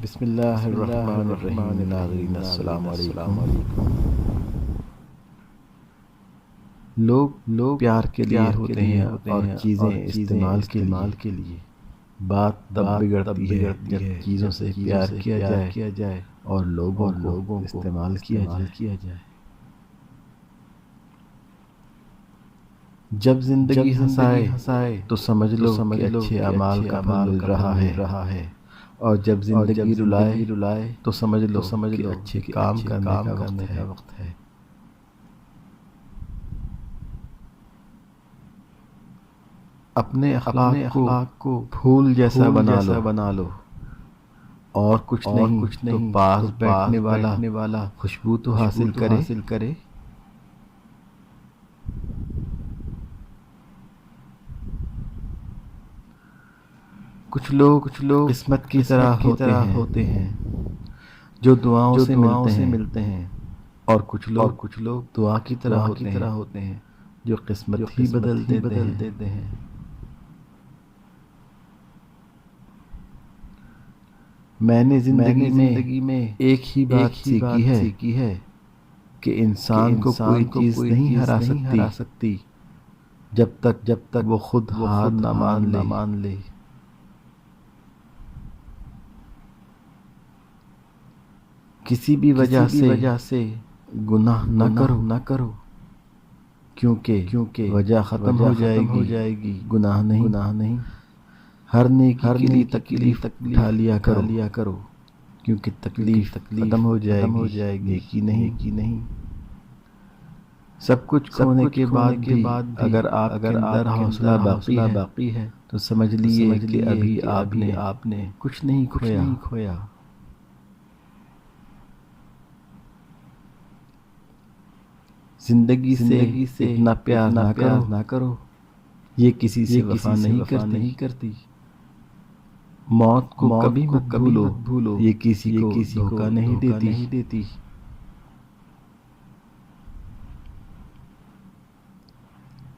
بسم اللہ الرحمن الرحیم۔ ناظرین السلام علیکم۔ لوگ پیار کے لیے ہوتے ہیں اور چیزیں استعمال کے لیے۔ بات تب بگڑتی ہے جب چیزوں سے پیار کیا جائے اور لوگوں کو استعمال کیا جائے۔ جب زندگی ہنسائے تو سمجھ لو کہ اچھے اعمال کا پھل مل رہا ہے، اور جب زندگی رلائے تو سمجھ لو کہ اچھے کام کرنے کا وقت ہے۔ اپنے اخلاق کو پھول جیسا بنا لو، اور کچھ نہیں تو پاس بیٹھنے والا خوشبو تو حاصل کرے۔ کچھ لوگ قسمت کی طرح ہوتے ہیں جو دعاؤں سے ملتے ہیں، اور کچھ لوگ دعا کی طرح ہوتے ہیں جو قسمت ہی بدل دیتے ہیں۔ میں نے زندگی میں ایک ہی بات سیکھی ہے کہ انسان کو کوئی چیز نہیں ہرا سکتی جب تک وہ خود ہار نہ مان لے۔ کسی بھی وجہ سے گناہ نہ کرو، کیونکہ وجہ ختم ہو جائے گی، گناہ نہیں۔ ہر نیکی کے لیے تکلیف اٹھا لیا کرو، کیونکہ تکلیف ختم ہو جائے گی، نیکی نہیں۔ سب کچھ کھونے کے بعد بھی اگر آپ کے اندر حوصلہ باقی ہے تو سمجھ لیے کہ ابھی آپ نے کچھ نہیں کھویا۔ زندگی سے اتنا پیار نہ کرو، یہ کسی سے وفا نہیں کرتی۔ موت کو کبھی مت بھولو، یہ کسی کو دھوکہ نہیں دیتی۔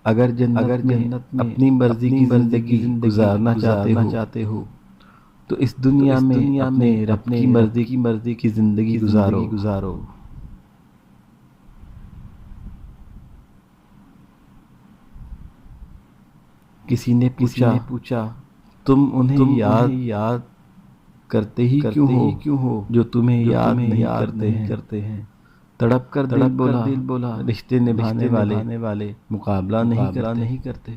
اگر جنت میں اپنی مرضی کی زندگی گزارنا چاہتے ہو تو اس دنیا میں اپنے رب کی مرضی کی زندگی گزارو۔ کسی نے پوچھا تم انہیں یاد کرتے ہی کیوں ہو جو تمہیں یاد نہیں کرتے ہیں؟ تڑپ کر دل بولا رشتے نبھانے والے مقابلہ نہیں کرتے۔